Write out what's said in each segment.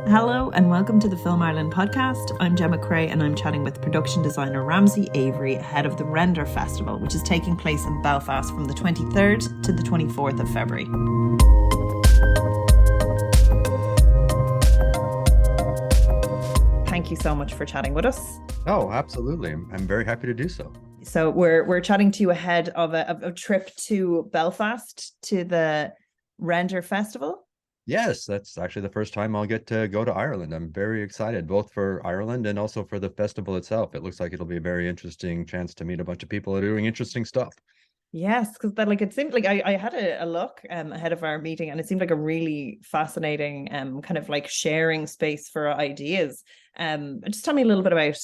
Hello and welcome to the Film Ireland podcast. I'm Gemma Creagh and I'm chatting with production designer Ramsey Avery ahead of the RENDR Festival, which is taking place in Belfast from the 23rd to the 24th of February. Thank you so much for chatting with us. Oh, absolutely. I'm very happy to do so. So we're chatting to you ahead of a trip to Belfast to the RENDR Festival. Yes, that's actually the first time I'll get to go to Ireland. I'm very excited, both for Ireland and also for the festival itself. It looks like it'll be a very interesting chance to meet a bunch of people who are doing interesting stuff. Yes, because that it seemed like I had a look ahead of our meeting, and it seemed like a really fascinating kind of like sharing space for ideas. Just tell me a little bit about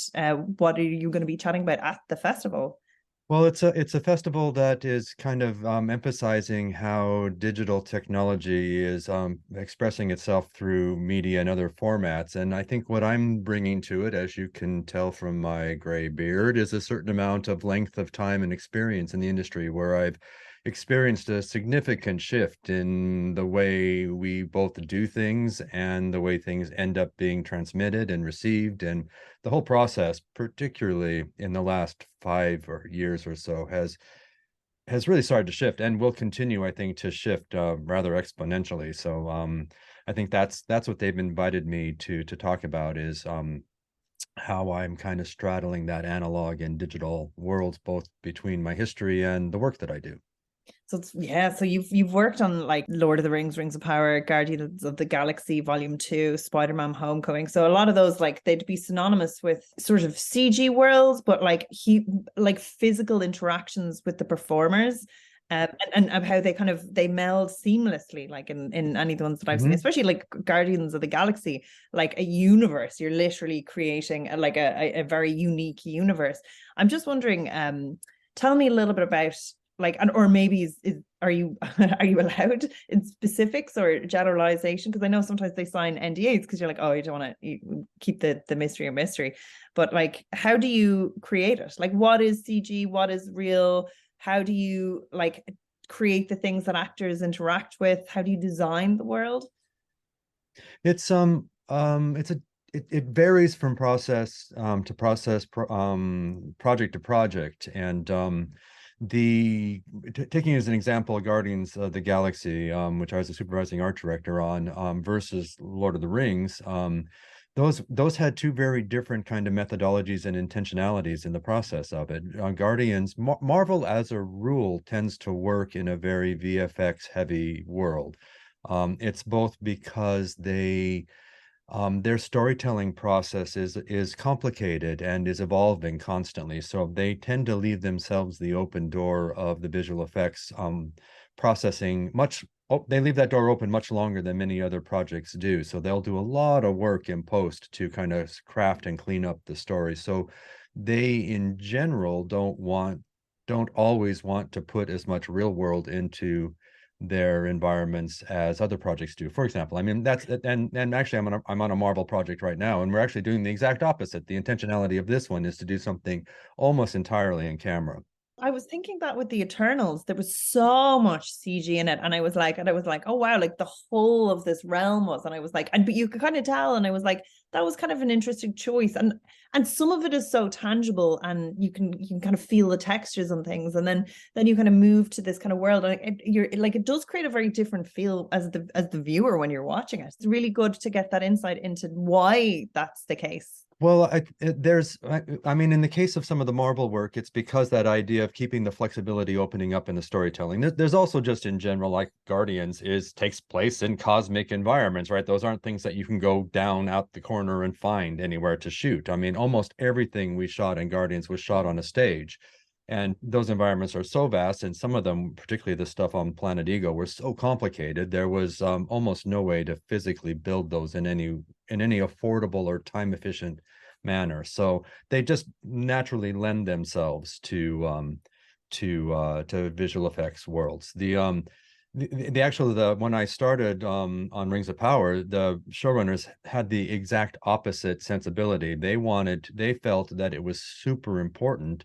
what are you going to be chatting about at the festival? Well, it's a festival that is kind of emphasizing how digital technology is expressing itself through media and other formats. And I think what I'm bringing to it, as you can tell from my gray beard, is a certain amount of length of time and experience in the industry where I've experienced a significant shift in the way we both do things and the way things end up being transmitted and received. And the whole process, particularly in the last 5 years or so, has really started to shift and will continue, I think, to shift rather exponentially. So I think that's what they've invited me to talk about is how I'm kind of straddling that analog and digital worlds, both between my history and the work that I do. So so you've worked on like Lord of the Rings, Rings of Power, Guardians of the Galaxy Volume 2, Spider-Man Homecoming. So a lot of those, like, they'd be synonymous with sort of CG worlds, but like physical interactions with the performers. And how they meld seamlessly, like in any of the ones that I've seen, especially like Guardians of the Galaxy, like a universe. You're literally creating a very unique universe. I'm just wondering, tell me a little bit about like, or maybe are you are you allowed in specifics or generalization? Because I know sometimes they sign NDAs because you're like, oh, you don't want to keep the mystery a mystery. But like, how do you create it? Like, what is CG? What is real? How do you like create the things that actors interact with? How do you design the world? It varies from process to process, project to project, and taking as an example Guardians of the Galaxy, which I was a supervising art director on, versus Lord of the Rings. Those had two very different kind of methodologies and intentionalities in the process of it. Guardians, Marvel as a rule tends to work in a very VFX heavy world. It's both because their storytelling process is complicated and is evolving constantly. So they tend to leave themselves the open door of the visual effects processing they leave that door open much longer than many other projects do. So they'll do a lot of work in post to kind of craft and clean up the story. So they in general don't always want to put as much real world into their environments as other projects do. For example, I mean, that's and actually I'm on a Marvel project right now, and we're actually doing the exact opposite. The intentionality of this one is to do something almost entirely in camera. I was thinking that with the Eternals, there was so much CG in it, and I was like, oh wow, like the whole of this realm was, and I was like, but you could kind of tell, and I was like, that was kind of an interesting choice, and some of it is so tangible, and you can kind of feel the textures and things, and then you kind of move to this kind of world, and it does create a very different feel as the viewer when you're watching it. It's really good to get that insight into why that's the case. Well, I mean, in the case of some of the Marvel work, it's because that idea of keeping the flexibility opening up in the storytelling. There's also just in general, like Guardians takes place in cosmic environments, right? Those aren't things that you can go down out the corner and find anywhere to shoot. I mean, almost everything we shot in Guardians was shot on a stage. And those environments are so vast, and some of them, particularly the stuff on Planet Ego, were so complicated. There was almost no way to physically build those in any affordable or time efficient manner. So they just naturally lend themselves to visual effects worlds. When I started on Rings of Power, the showrunners had the exact opposite sensibility. They felt that it was super important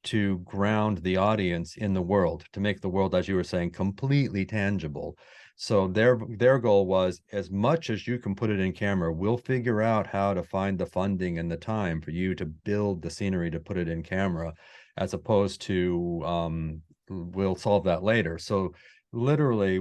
to ground the audience in the world, to make the world, as you were saying, completely tangible. So their goal was, as much as you can put it in camera, we'll figure out how to find the funding and the time for you to build the scenery to put it in camera, as opposed to we'll solve that later. So literally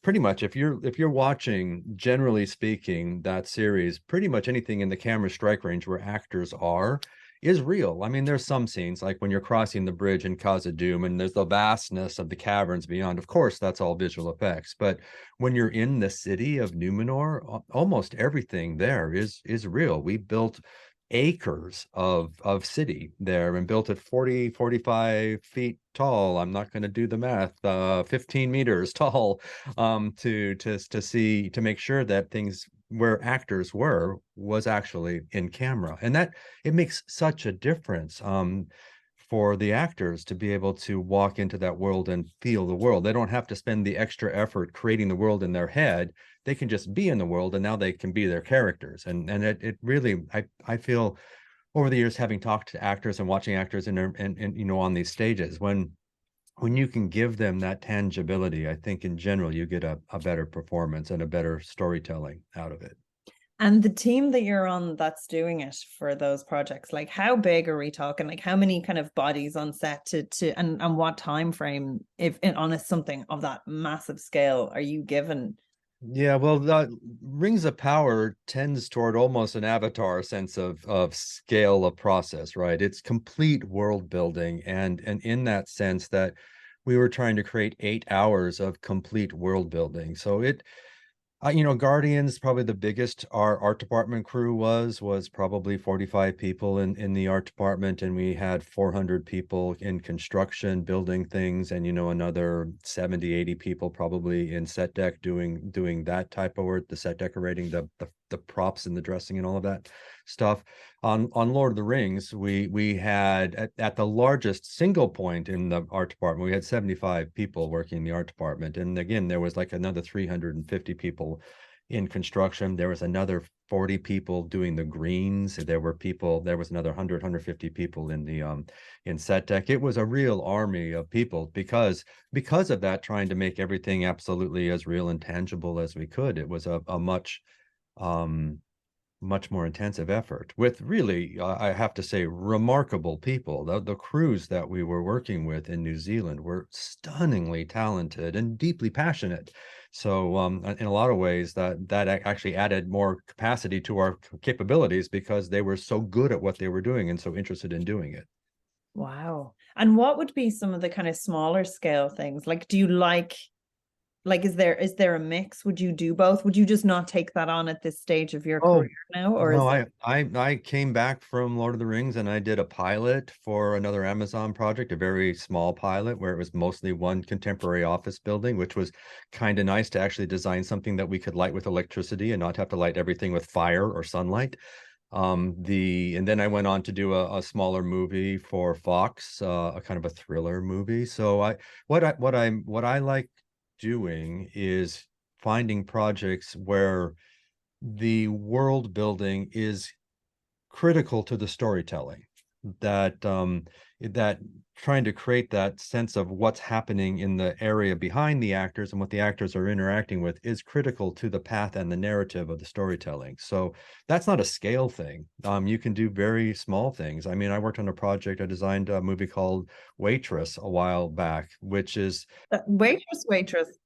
pretty much, if you're watching, generally speaking, that series, pretty much anything in the camera strike range where actors are is real. I mean, there's some scenes like when you're crossing the bridge in Khazad-dûm and there's the vastness of the caverns beyond. Of course, that's all visual effects. But when you're in the city of Numenor, almost everything there is real. We built acres of city there and built it 45 feet tall. I'm not going to do the math. 15 meters tall, to make sure that things where actors was actually in camera. And that it makes such a difference for the actors to be able to walk into that world and feel the world. They don't have to spend the extra effort creating the world in their head. They can just be in the world, and now they can be their characters. And it really, I feel, over the years, having talked to actors and watching actors and on these stages, when you can give them that tangibility, I think in general you get a better performance and a better storytelling out of it. And the team that you're on that's doing it for those projects, like how big are we talking? Like how many kind of bodies on set and what time frame, if on something of that massive scale, are you given? Yeah, well, the Rings of Power tends toward almost an Avatar sense of scale of process, right? It's complete world building, and in that sense that we were trying to create 8 hours of complete world building. So Guardians, probably the biggest our art department crew was probably 45 people in the art department, and we had 400 people in construction building things, and another 70, 80 people probably in set deck doing that type of work, the set decorating, the props and the dressing and all of that stuff. On Lord of the Rings, we had at the largest single point in the art department, we had 75 people working in the art department. And again, there was like another 350 people in construction. There was another 40 people doing the greens. There was another 150 people in the in set deck. It was a real army of people because of that, trying to make everything absolutely as real and tangible as we could. It was a much more intensive effort with really, I have to say, remarkable people. The crews that we were working with in New Zealand were stunningly talented and deeply passionate. So in a lot of ways, that actually added more capacity to our capabilities because they were so good at what they were doing and so interested in doing it. Wow. And what would be some of the kind of smaller scale things? Like, do you is there a mix? Would you do both? Would you just not take that on at this stage of your Oh, career now? Or no, I came back from Lord of the Rings and I did a pilot for another Amazon project, a very small pilot where it was mostly one contemporary office building, which was kind of nice to actually design something that we could light with electricity and not have to light everything with fire or sunlight. And then I went on to do a smaller movie for Fox, a kind of a thriller movie. So what I like doing is finding projects where the world building is critical to the storytelling, that trying to create that sense of what's happening in the area behind the actors and what the actors are interacting with is critical to the path and the narrative of the storytelling. So that's not a scale thing. You can do very small things. I mean, I worked on a project, I designed a movie called Waitress a while back, which is Waitress,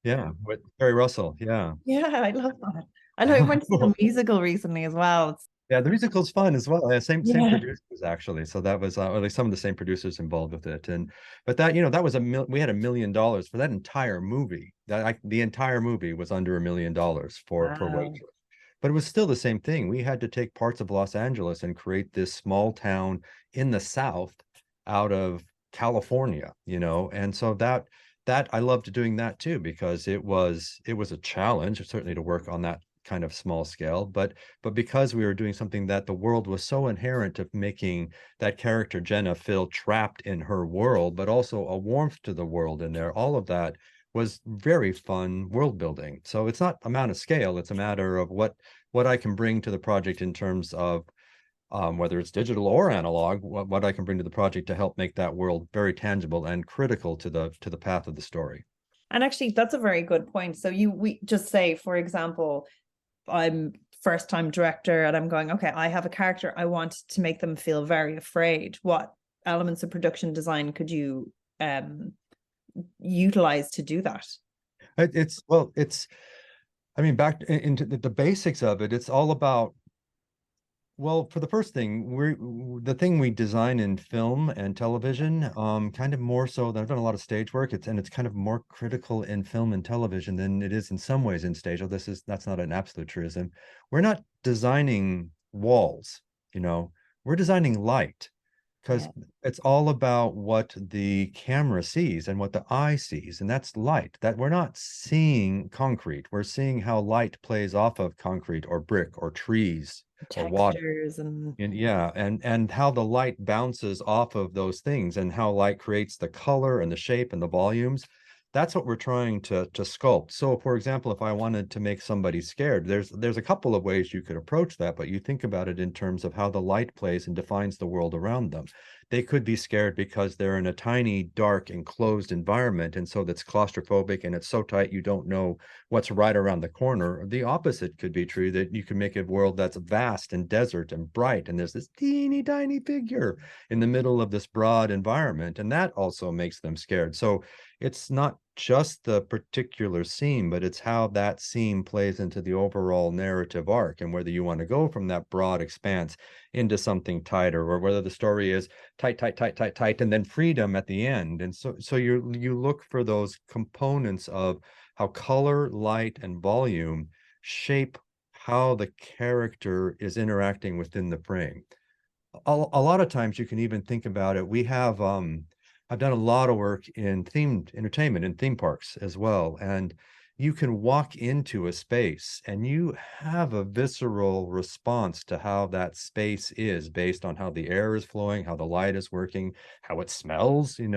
yeah, with Terry Russell. Yeah. I love that. I know I went to see the musical recently as well. Yeah, the musical's fun as well. Yeah, same Yeah. producers actually. So that was or at least some of the same producers involved with it. And but that was we had $1 million for that entire movie. The entire movie was under $1 million for Wow. Waitress. But it was still the same thing. We had to take parts of Los Angeles and create this small town in the South out of California, And so that I loved doing that too because it was a challenge certainly to work on that kind of small scale, but because we were doing something that the world was so inherent of making that character Jenna feel trapped in her world, but also a warmth to the world in there, all of that was very fun world building. So it's not a matter of scale, it's a matter of what I can bring to the project in terms of whether it's digital or analog, what I can bring to the project to help make that world very tangible and critical to the path of the story. And actually, that's a very good point. So we just say, for example, I'm first time director and I'm going, okay, I have a character. I want to make them feel very afraid. What elements of production design could you utilize to do that? I mean, back into the basics of it, it's all about, well, for the first thing, the thing we design in film and television, kind of more so than I've done a lot of stage work. It's kind of more critical in film and television than it is in some ways in stage. That's not an absolute truism. We're not designing walls, we're designing light, because it's all about what the camera sees and what the eye sees, and that's light. That we're not seeing concrete, we're seeing how light plays off of concrete or brick or trees or water. Textures And yeah, and how the light bounces off of those things and how light creates the color and the shape and the volumes. That's what we're trying to sculpt. So for example, if I wanted to make somebody scared, there's a couple of ways you could approach that, but you think about it in terms of how the light plays and defines the world around them. They could be scared because they're in a tiny, dark, enclosed environment, and so that's claustrophobic and it's so tight you don't know what's right around the corner. The opposite could be true, that you can make a world that's vast and desert and bright, and there's this teeny tiny figure in the middle of this broad environment, and that also makes them scared. So it's not just the particular scene, but it's how that scene plays into the overall narrative arc, and whether you want to go from that broad expanse into something tighter, or whether the story is tight, tight, tight, tight, tight, and then freedom at the end. And so you look for those components of how color, light, and volume shape how the character is interacting within the frame. A lot of times you can even think about it. I've done a lot of work in themed entertainment in theme parks as well. And you can walk into a space and you have a visceral response to how that space is based on how the air is flowing, how the light is working, how it smells, we're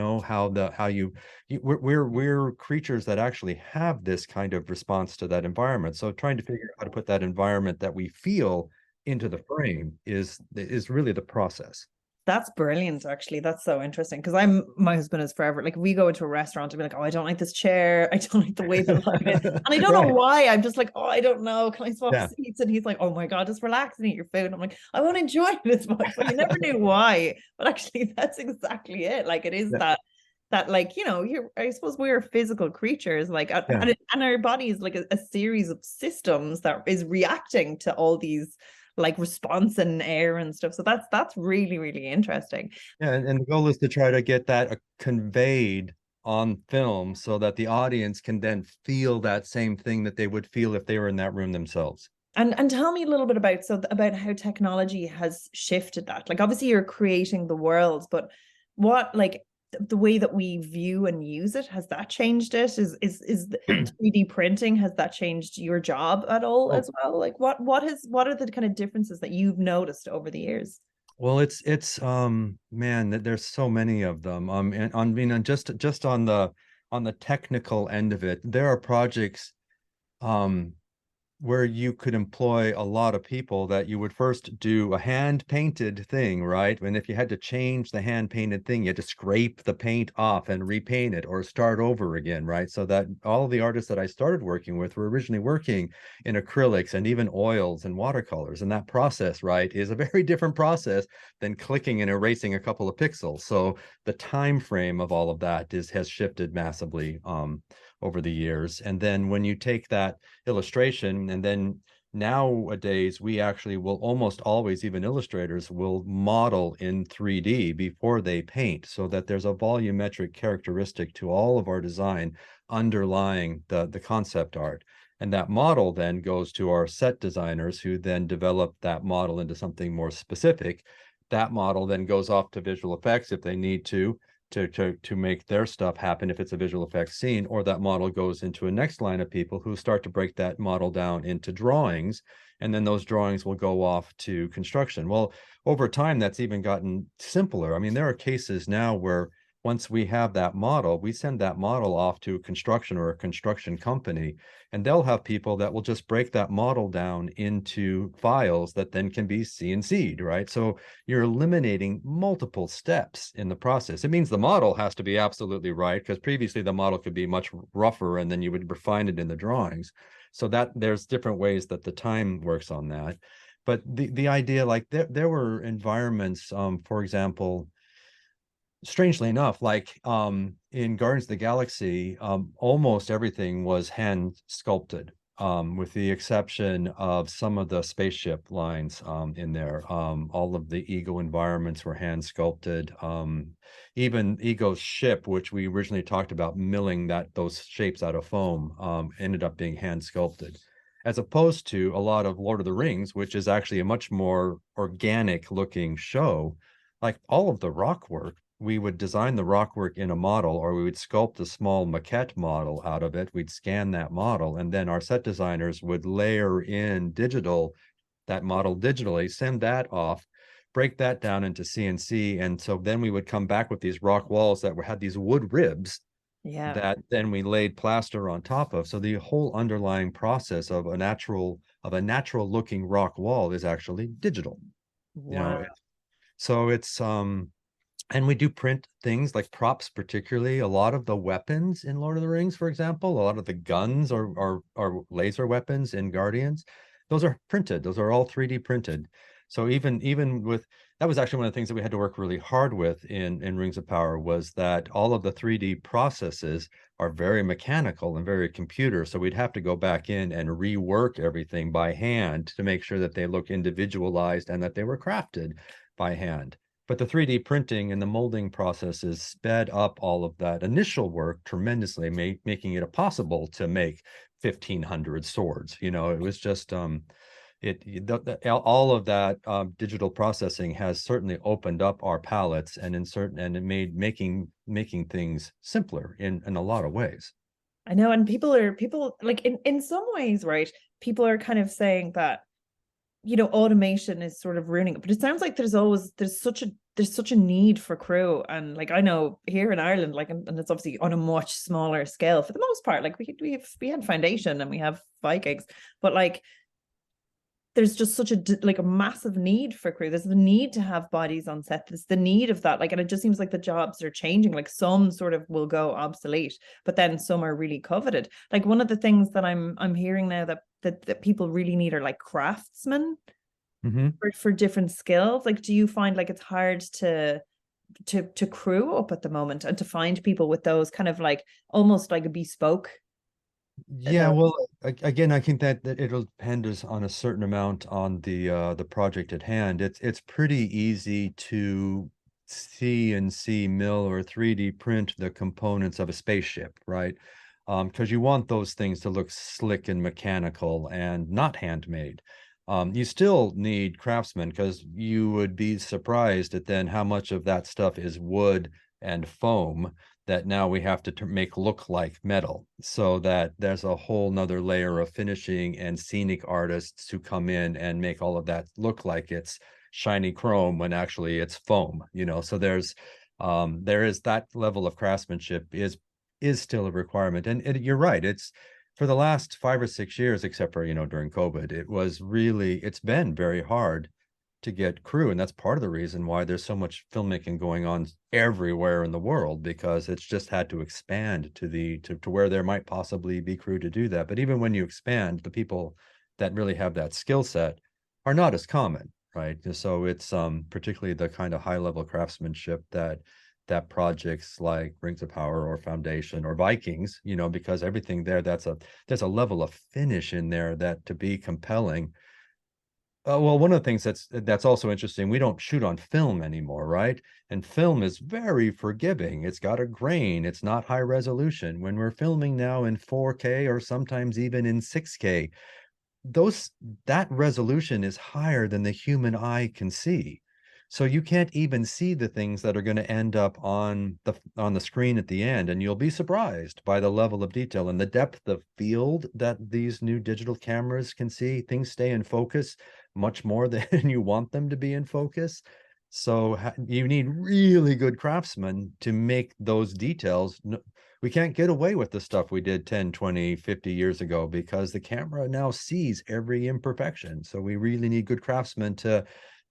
creatures that actually have this kind of response to that environment. So trying to figure out how to put that environment that we feel into the frame is really the process. That's brilliant, actually. That's so interesting. Because my husband is forever like, we go into a restaurant and be like, oh, I don't like this chair. I don't like the way the light is. And I don't know why. I'm just like, oh, I don't know. Can I swap seats? And he's like, oh my God, just relax and eat your food. And I'm like, I won't enjoy it as much. But you never knew why. But actually, that's exactly it. Like, it is that like, I suppose we're physical creatures, like, and our body is like a series of systems that is reacting to all these like response and air and stuff. So that's really, really interesting. Yeah, and the goal is to try to get that conveyed on film so that the audience can then feel that same thing that they would feel if they were in that room themselves. And tell me a little bit about how technology has shifted that. Like, obviously you're creating the worlds, but what, like, the way that we view and use it, has that changed it? Is 3D printing, has that changed your job at all as well? Like, what are the kind of differences that you've noticed over the years? Well, it's man, there's so many of them. And just on the technical end of it, there are projects where you could employ a lot of people that you would first do a hand painted thing, right? And if you had to change the hand painted thing, you had to scrape the paint off and repaint it or start over again, right? So that all of the artists that I started working with were originally working in acrylics and even oils and watercolors. And that process, right, is a very different process than clicking and erasing a couple of pixels. So the time frame of all of that has shifted massively over the years. And then when you take that illustration, and then nowadays we actually will almost always, even illustrators will model in 3D before they paint, so that there's a volumetric characteristic to all of our design underlying the concept art. And that model then goes to our set designers, who then develop that model into something more specific. That model then goes off to visual effects if they need to make their stuff happen, if it's a visual effects scene, or that model goes into a next line of people who start to break that model down into drawings, and then those drawings will go off to construction. Well, over time, that's even gotten simpler. I mean, there are cases now where once we have that model, we send that model off to construction or a construction company, and they'll have people that will just break that model down into files that then can be CNC'd, right? So you're eliminating multiple steps in the process. It means the model has to be absolutely right, because previously the model could be much rougher and then you would refine it in the drawings. So that there's different ways that the time works on that. But the idea, like there were environments, for example, strangely enough, like in Guardians of the Galaxy, almost everything was hand sculpted, with the exception of some of the spaceship lines in there. All of the Ego environments were hand sculpted. Even Ego's ship, which we originally talked about milling those shapes out of foam, ended up being hand sculpted. As opposed to a lot of Lord of the Rings, which is actually a much more organic looking show. Like all of the rock work, we would design the rock work in a model, or we would sculpt a small maquette model out of it. We'd scan that model, and then our set designers would layer in that model digitally, send that off, break that down into CNC. And so then we would come back with these rock walls that had these wood ribs Yeah. that then we laid plaster on top of. So the whole underlying process of a natural looking rock wall is actually digital. You know, Wow. so it's and we do print things like props, particularly a lot of the weapons in Lord of the Rings, for example, a lot of the guns or laser weapons in Guardians, those are printed. Those are all 3D printed. So even with that was actually one of the things that we had to work really hard with in Rings of Power, was that all of the 3D processes are very mechanical and very computer. So we'd have to go back in and rework everything by hand to make sure that they look individualized and that they were crafted by hand. But the 3D printing and the molding processes sped up all of that initial work tremendously, making it possible to make 1,500 swords. You know, it was just all of that digital processing has certainly opened up our palettes, and it made making things simpler in a lot of ways. I know, and people like in some ways, right? People are kind of saying that, automation is sort of ruining it, but it sounds like there's such a need for crew. And like, I know here in Ireland, like, and it's obviously on a much smaller scale for the most part, like we had Foundation and we have Vikings, but like there's just such a massive need for crew. There's the need to have bodies on set. There's the need of that. Like, and it just seems like the jobs are changing. Like some sort of will go obsolete, but then some are really coveted. Like one of the things that I'm hearing now that people really need are like craftsmen for different skills. Like, do you find like it's hard to crew up at the moment and to find people with those kind of like almost like a bespoke Yeah, well, again, I think that it'll depend on a certain amount on the project at hand. It's pretty easy to CNC mill or 3D print the components of a spaceship, right? Because you want those things to look slick and mechanical and not handmade. You still need craftsmen, because you would be surprised at then how much of that stuff is wood and foam that now we have to make look like metal. So that there's a whole nother layer of finishing and scenic artists who come in and make all of that look like it's shiny chrome when actually it's foam, so there is that level of craftsmanship is still a requirement. And you're right, it's for the last 5 or 6 years, except for during COVID, it's been very hard to get crew. And that's part of the reason why there's so much filmmaking going on everywhere in the world, because it's just had to expand to where there might possibly be crew to do that. But even when you expand, the people that really have that skill set are not as common, right? So it's particularly the kind of high level craftsmanship that projects like Rings of Power or Foundation or Vikings, because everything there, there's a level of finish in there that to be compelling. Well, one of the things that's also interesting, we don't shoot on film anymore, right? And film is very forgiving. It's got a grain. It's not high resolution. When we're filming now in 4K or sometimes even in 6K, that resolution is higher than the human eye can see. So you can't even see the things that are going to end up on the screen at the end, and you'll be surprised by the level of detail and the depth of field that these new digital cameras can see. Things stay in focus much more than you want them to be in focus. So you need really good craftsmen to make those details. We can't get away with the stuff we did 10, 20, 50 years ago because the camera now sees every imperfection. So we really need good craftsmen to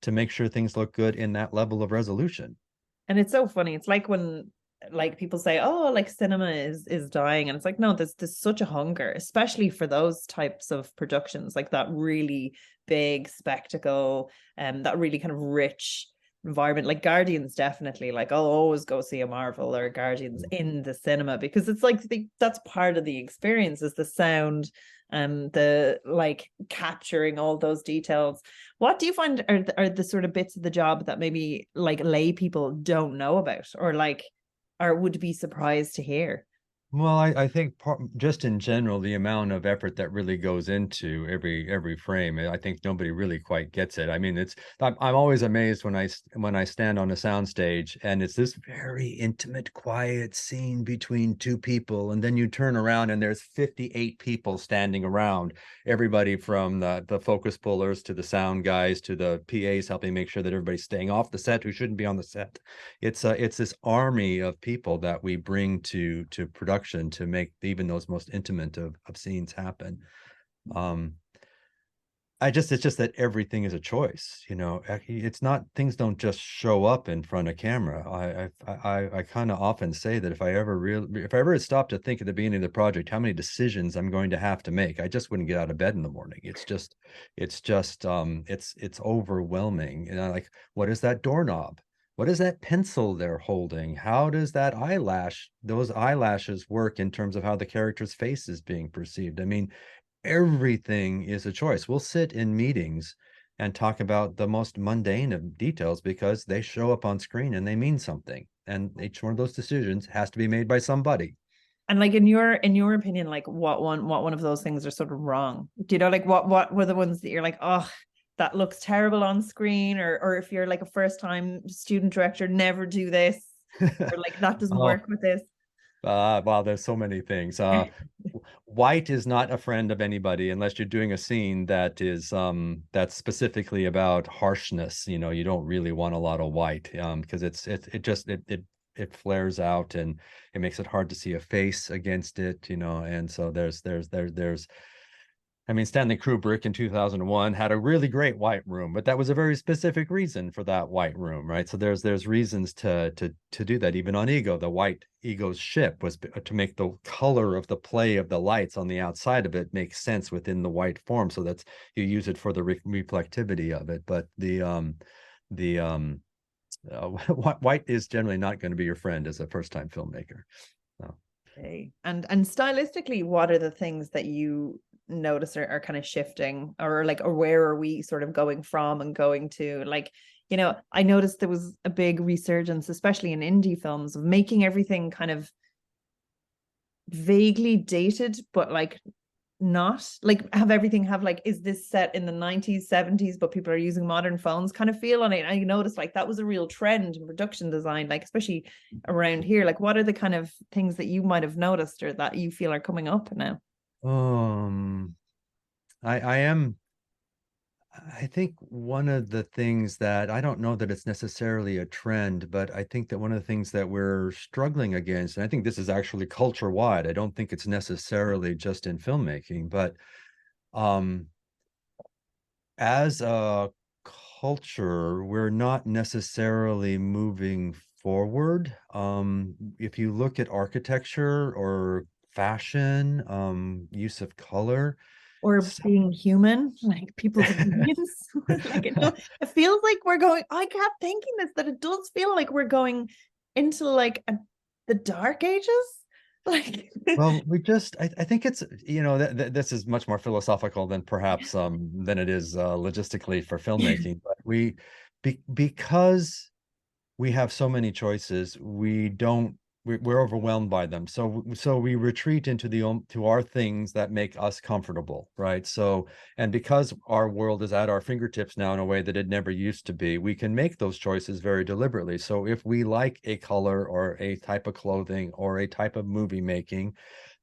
make sure things look good in that level of resolution. And it's so funny. It's like when like people say, "Oh, like cinema is dying," and it's like, no, there's such a hunger, especially for those types of productions, like that really big spectacle, and that really kind of rich environment. Like Guardians, definitely. Like I'll always go see a Marvel or Guardians in the cinema because it's like that's part of the experience is the sound and the like capturing all those details. What do you find are the sort of bits of the job that maybe like lay people don't know about or like or would be surprised to hear? Well, I think just in general, the amount of effort that really goes into every frame, I think nobody really quite gets it. I mean, I'm always amazed when I stand on a soundstage and it's this very intimate, quiet scene between two people, and then you turn around and there's 58 people standing around, everybody from the focus pullers to the sound guys to the PAs helping make sure that everybody's staying off the set who shouldn't be on the set. It's this army of people that we bring to production to make even those most intimate of scenes happen. um it's just that everything is a choice, you know. It's not, things don't just show up in front of camera. I kind of often say that if I ever stopped to think at the beginning of the project how many decisions I'm going to have to make, I just wouldn't get out of bed in the morning. It's overwhelming. You know, like, what is that doorknob? What is that pencil they're holding? How does those eyelashes work in terms of how the character's face is being perceived? I mean, everything is a choice. We'll sit in meetings and talk about the most mundane of details because they show up on screen and they mean something. And each one of those decisions has to be made by somebody. And like in your opinion, like what one of those things are sort of wrong? Do you know like what were the ones that you're like, oh, that looks terrible on screen, or if you're like a first time student director, never do this, or like that doesn't Oh, work with this. wow, there's so many things. White is not a friend of anybody unless you're doing a scene that's specifically about harshness. You know, you don't really want a lot of white because it flares out and it makes it hard to see a face against it, you know. And so there's I mean, Stanley Kubrick in 2001 had a really great white room, but that was a very specific reason for that white room, right? So there's reasons to do that. Even on Ego, the white Ego's ship was to make the color of the play of the lights on the outside of it make sense within the white form. So that's, you use it for the reflectivity of it. But the white is generally not going to be your friend as a first-time filmmaker. So. Okay. And stylistically, what are the things that you notice are kind of shifting, or like, or where are we sort of going from and going to? Like, you know, I noticed there was a big resurgence, especially in indie films, of making everything kind of vaguely dated, but like not like have like, is this set in the 90s 70s but people are using modern phones kind of feel on it. I noticed like that was a real trend in production design, like especially around here. Like what are the kind of things that you might have noticed or that you feel are coming up now? um I am, I think one of the things that, I don't know that it's necessarily a trend, but I think that one of the things that we're struggling against, and I think this is actually culture wide, I don't think it's necessarily just in filmmaking, but um, as a culture, we're not necessarily moving forward. If you look at architecture or fashion, use of color, Or being human, like people's opinions. Like it feels like we're going, I kept thinking this, that it does feel like we're going into like the dark ages. Like well, I think it's, you know, this is much more philosophical than perhaps than it is logistically for filmmaking, but because we have so many choices, we're overwhelmed by them. So we retreat into to our things that make us comfortable, right? So, and because our world is at our fingertips now in a way that it never used to be, we can make those choices very deliberately. So if we like a color or a type of clothing or a type of movie making,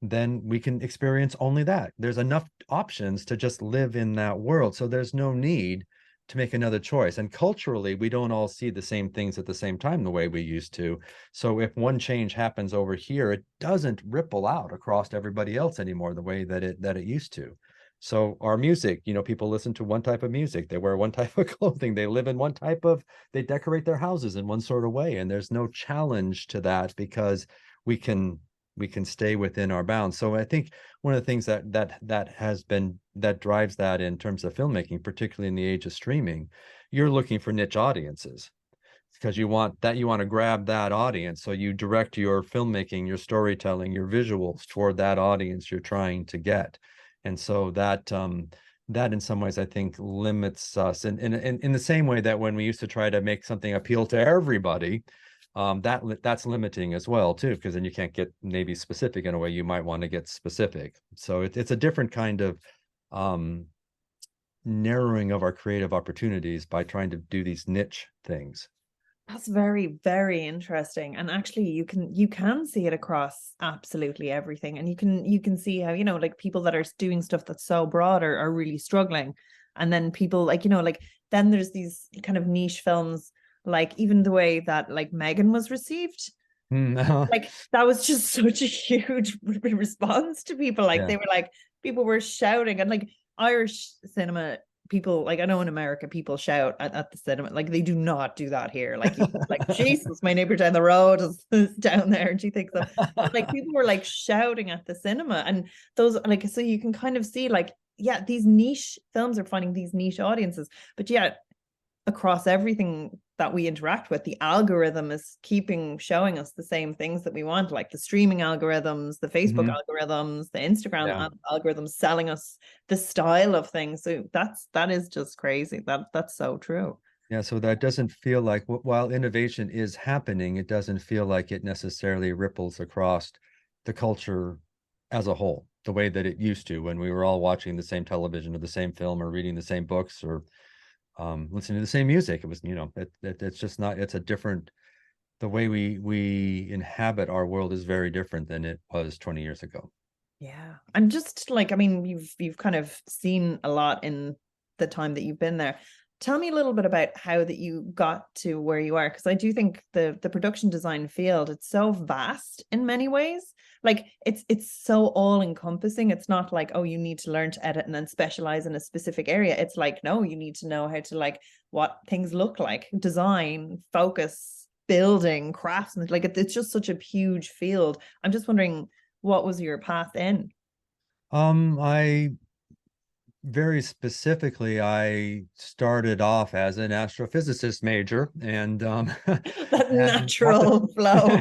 then we can experience only that. There's enough options to just live in that world. So there's no need to make another choice. And culturally, we don't all see the same things at the same time the way we used to. So if one change happens over here, it doesn't ripple out across everybody else anymore the way that it used to. So our music, you know, people listen to one type of music, they wear one type of clothing, they live in one type of, they decorate their houses in one sort of way, and there's no challenge to that because we can stay within our bounds. So I think one of the things that drives that in terms of filmmaking, particularly in the age of streaming, you're looking for niche audiences because you want to grab that audience. So you direct your filmmaking, your storytelling, your visuals toward that audience you're trying to get. And so that in some ways I think limits us in the same way that when we used to try to make something appeal to everybody, that's limiting as well too, because then you can't get maybe specific in a way you might want to get specific. So it's a different kind of narrowing of our creative opportunities by trying to do these niche things. That's very, very interesting. And actually you can see it across absolutely everything. And you can see how, you know, like people that are doing stuff that's so broad are really struggling. And then people like, you know, like then there's these kind of niche films, like even the way that like Megan was received. Like that was just such a huge response to people. Like Yeah. they were like, people were shouting, and like Irish cinema people, like I know in America people shout at the cinema, like they do not do that here. Like you like, Jesus, my neighbor down the road is down there and she thinks so. But like people were like shouting at the cinema, and those like, so you can kind of see like, yeah, these niche films are finding these niche audiences, but yeah, across everything that we interact with, the algorithm is keeping showing us the same things that we want, like the streaming algorithms, the Facebook algorithms, the Instagram algorithms selling us the style of things. So that is just crazy. That's so true. Yeah, so that doesn't feel like, while innovation is happening, it doesn't feel like it necessarily ripples across the culture as a whole, the way that it used to when we were all watching the same television or the same film or reading the same books or listening to the same music. It was, you know, it's just not, it's a different, the way we inhabit our world is very different than it was 20 years ago. Yeah. And just like, I mean, you've kind of seen a lot in the time that you've been there. Tell me a little bit about how that you got to where you are, because I do think the production design field, it's so vast in many ways. Like it's so all encompassing. It's not like, oh, you need to learn to edit and then specialize in a specific area. It's like, no, you need to know how to, like, what things look like, design, focus, building, craftsman. Like it's just such a huge field. I'm just wondering, what was your path in? I very specifically, I started off as an astrophysicist major and That and got the natural flow.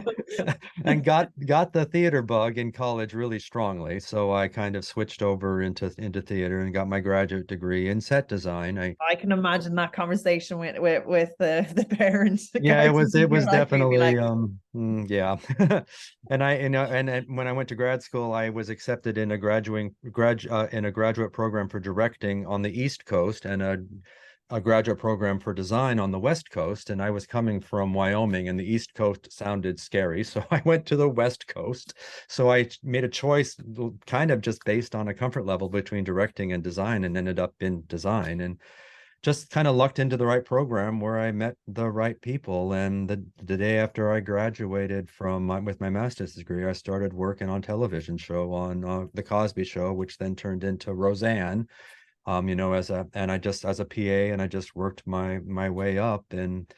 and got the theater bug in college really strongly. So I kind of switched over into theater and got my graduate degree in set design. I can imagine that conversation with the parents, the Yeah, guardians it in your was life. You'd be definitely like, yeah. And when I went to grad school, I was accepted in a graduate program for directing on the East Coast and a graduate program for design on the West Coast. And I was coming from Wyoming, and the East Coast sounded scary, so I went to the West Coast. So I made a choice kind of just based on a comfort level between directing and design, and ended up in design. And just kind of lucked into the right program where I met the right people. And the day after I graduated with my master's degree, I started working on television show on the Cosby Show, which then turned into Roseanne. You know, and I just as a PA, and I just worked my way up. And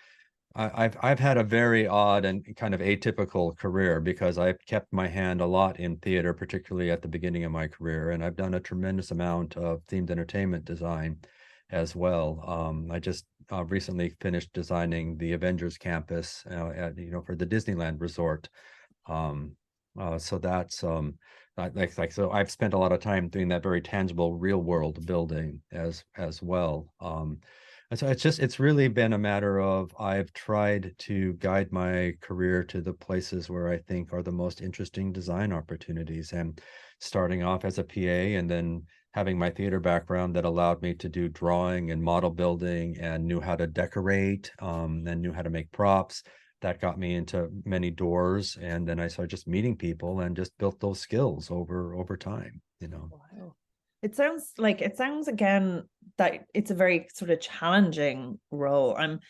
I've had a very odd and kind of atypical career because I've kept my hand a lot in theater, particularly at the beginning of my career, and I've done a tremendous amount of themed entertainment design as well. I just recently finished designing the Avengers campus, for the Disneyland resort. Um, so that's so I've spent a lot of time doing that very tangible, real world building as well. And so it's really been a matter of I've tried to guide my career to the places where I think are the most interesting design opportunities, and starting off as a PA and then having my theater background that allowed me to do drawing and model building and knew how to decorate, and knew how to make props. That got me into many doors. And then I started just meeting people and just built those skills over time, you know. wow. It sounds again that it's a very sort of challenging role. I'm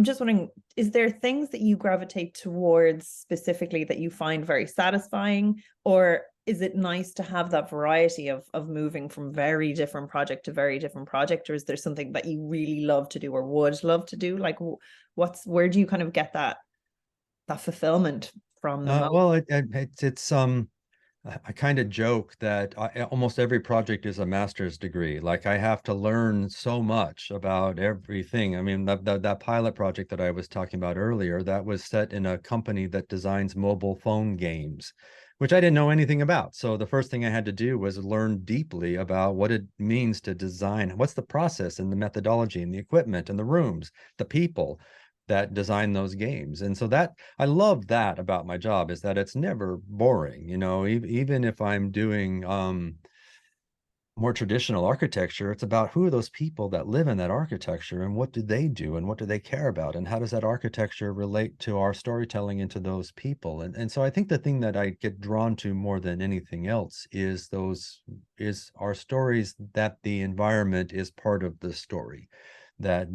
just wondering, is there things that you gravitate towards specifically that you find very satisfying, or is it nice to have that variety of moving from very different project to very different project, or is there something that you really love to do or would love to do? Like, where do you kind of get that fulfillment from the most? Well, it's I kind of joke that almost every project is a master's degree. Like I have to learn so much about everything. I mean, that pilot project that I was talking about earlier, that was set in a company that designs mobile phone games, which I didn't know anything about. So the first thing I had to do was learn deeply about what it means to design. What's the process and the methodology and the equipment and the rooms, the people that design those games. And so that I love that about my job is that it's never boring, you know, even if I'm doing more traditional architecture, it's about who are those people that live in that architecture and what do they do and what do they care about and how does that architecture relate to our storytelling and to those people. And so I think the thing that I get drawn to more than anything else is our stories, that the environment is part of the story, that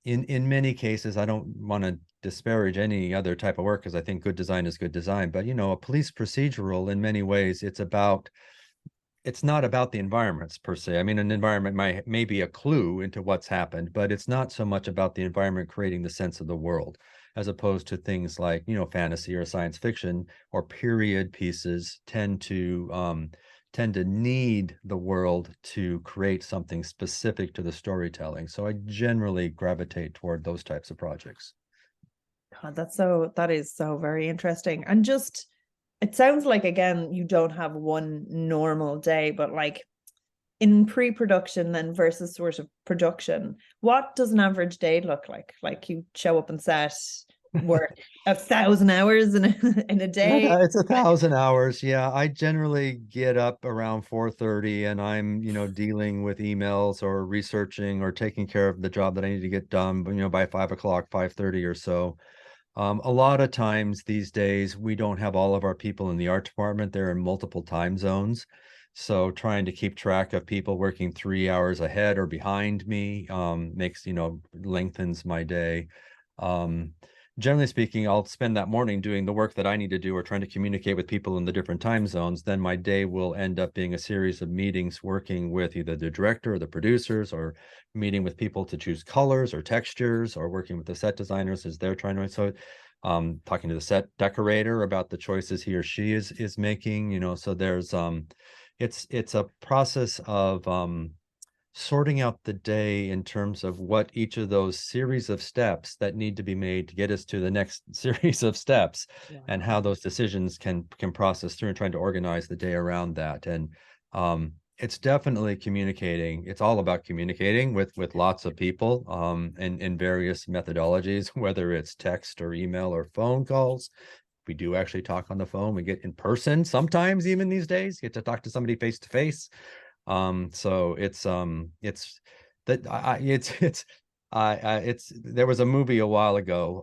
in many cases, I don't want to disparage any other type of work because I think good design is good design. But you know, a police procedural in many ways, it's not about the environments per se. I mean, an environment may be a clue into what's happened, but it's not so much about the environment creating the sense of the world, as opposed to things like, you know, fantasy or science fiction or period pieces tend to need the world to create something specific to the storytelling. So I generally gravitate toward those types of projects. God, that is so very interesting. And just it sounds like again, you don't have one normal day, but like in pre-production then versus sort of production, what does an average day look like? Like you show up and set, work 1,000 hours in a day. It's 1,000 hours. Yeah, I generally get up around 4:30 and I'm, you know, dealing with emails or researching or taking care of the job that I need to get done, you know, by 5 o'clock, 5:30 or so. A lot of times these days, we don't have all of our people in the art department. They're in multiple time zones. So trying to keep track of people working 3 hours ahead or behind me makes, you know, lengthens my day. Um, Generally speaking, I'll spend that morning doing the work that I need to do or trying to communicate with people in the different time zones. Then my day will end up being a series of meetings working with either the director or the producers or meeting with people to choose colors or textures or working with the set designers as they're trying to. So talking to the set decorator about the choices he or she is making, you know, so it's a process of sorting out the day in terms of what each of those series of steps that need to be made to get us to the next series of steps and how Wow. those decisions can process through and trying to organize the day around that. And it's definitely communicating. It's all about communicating with lots of people and in various methodologies, whether it's text or email or phone calls. We do actually talk on the phone. We get in person sometimes, even these days, get to talk to somebody face to face. So it's that I it's there was a movie a while ago,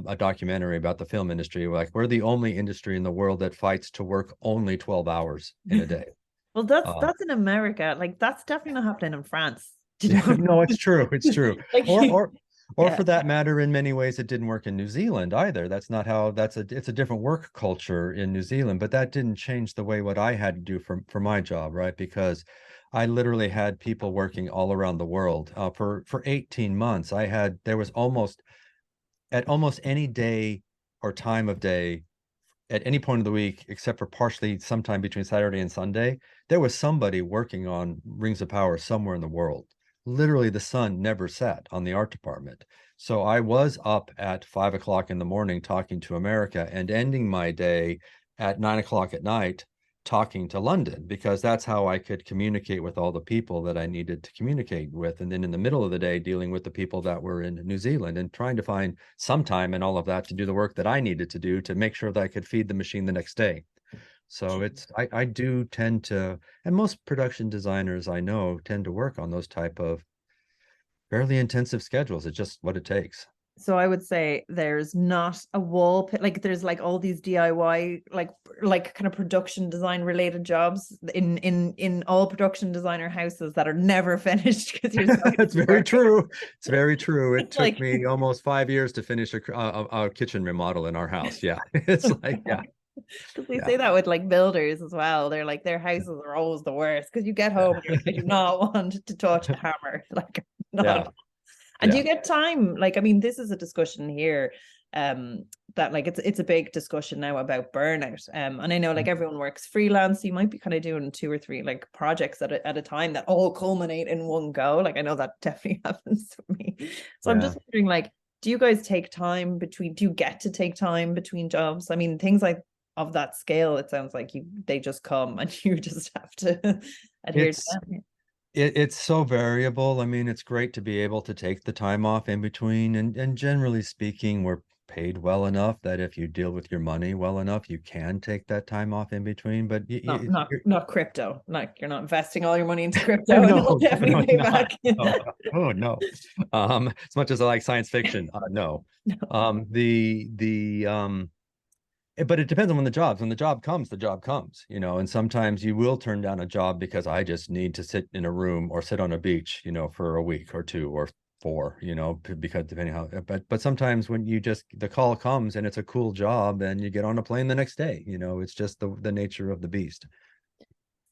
a documentary about the film industry. Like we're the only industry in the world that fights to work only 12 hours in a day. Well, that's Um, that's in America. Like that's definitely not happening in France. Do you Yeah, know? no, it's true. It's true. Like, Or yeah. for that matter, in many ways, it didn't work in New Zealand either. That's not how it's a different work culture in New Zealand, but that didn't change the way what I had to do for my job, right? Because I literally had people working all around the world. For 18 months, there was almost any day or time of day at any point of the week, except for partially sometime between Saturday and Sunday, there was somebody working on Rings of Power somewhere in the world. Literally, the sun never set on the art department. So I was up at 5 o'clock in the morning talking to America and ending my day at 9 o'clock at night talking to London because that's how I could communicate with all the people that I needed to communicate with. And then in the middle of the day, dealing with the people that were in New Zealand and trying to find some time and all of that to do the work that I needed to do to make sure that I could feed the machine the next day. So I do tend to, and most production designers I know tend to work on those type of fairly intensive schedules. It's just what it takes. So I would say there's not a like there's like all these DIY like kind of production design related jobs in all production designer houses that are never finished because you're so It's very true. It's very true. It it's took like me almost 5 years to finish a kitchen remodel in our house. Yeah. It's like, yeah, because they yeah, say that with like builders as well. They're like their houses are always the worst because you get home and you're like, I do not want to touch a hammer. Like yeah, not. And do yeah. you get time? Like, I mean, this is a discussion here, that like it's a big discussion now about burnout. And I know like everyone works freelance, so you might be kind of doing 2 or 3 like projects at a time that all culminate in one go. Like I know that definitely happens for me. So I'm Yeah. just wondering, like, do you guys take time between? Do you get to take time between jobs? I mean, things like of that scale, it sounds like they just come and you just have to adhere to It's them. it's so variable. I mean, it's great to be able to take the time off in between, and generally speaking, we're paid well enough that if you deal with your money well enough, you can take that time off in between. But Not crypto. Like you're not investing all your money into crypto and it'll no, definitely definitely pay not. back. No, no. Oh no. As much as I like science fiction, no. But it depends on when the jobs. When the job comes, and sometimes you will turn down a job because I just need to sit in a room or sit on a beach, for a week or 2 or 4, because depending how, but sometimes when the call comes and it's a cool job and you get on a plane the next day, it's just the nature of the beast.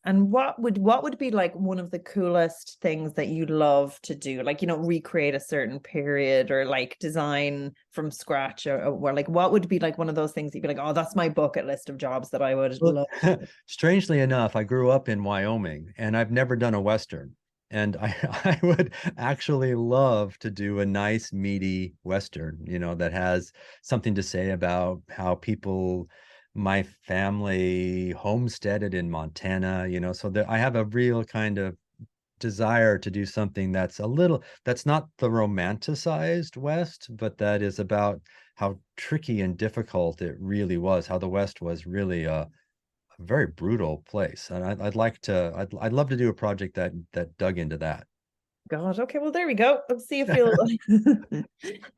And what would be like one of the coolest things that you love to do? Like, recreate a certain period or like design from scratch or like what would be like one of those things you'd be like, oh, that's my bucket list of jobs that I would Well, love. strangely enough, I grew up in Wyoming and I've never done a Western. And I, I would actually love to do a nice, meaty Western, that has something to say about how my family homesteaded in Montana, so that I have a real kind of desire to do something that's not the romanticized West, but that is about how tricky and difficult it really was, how the West was really a very brutal place, and I'd love to do a project that dug into that. God, okay, well there we go. Let's see if we'll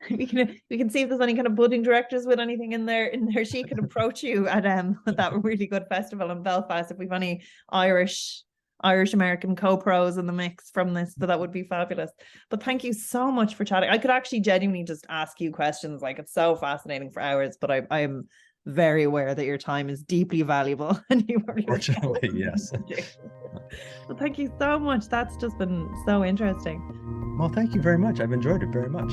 we can see if there's any kind of budding directors with anything in their sheet can approach you at that really good festival in Belfast if we've any Irish American co-pros in the mix from this, so that would be fabulous. But thank you so much for chatting. I could actually genuinely just ask you questions, like it's so fascinating for hours, but I'm very aware that your time is deeply valuable and you probably Fortunately, yes. Well, thank you so much. That's just been so interesting. Well, thank you very much. I've enjoyed it very much.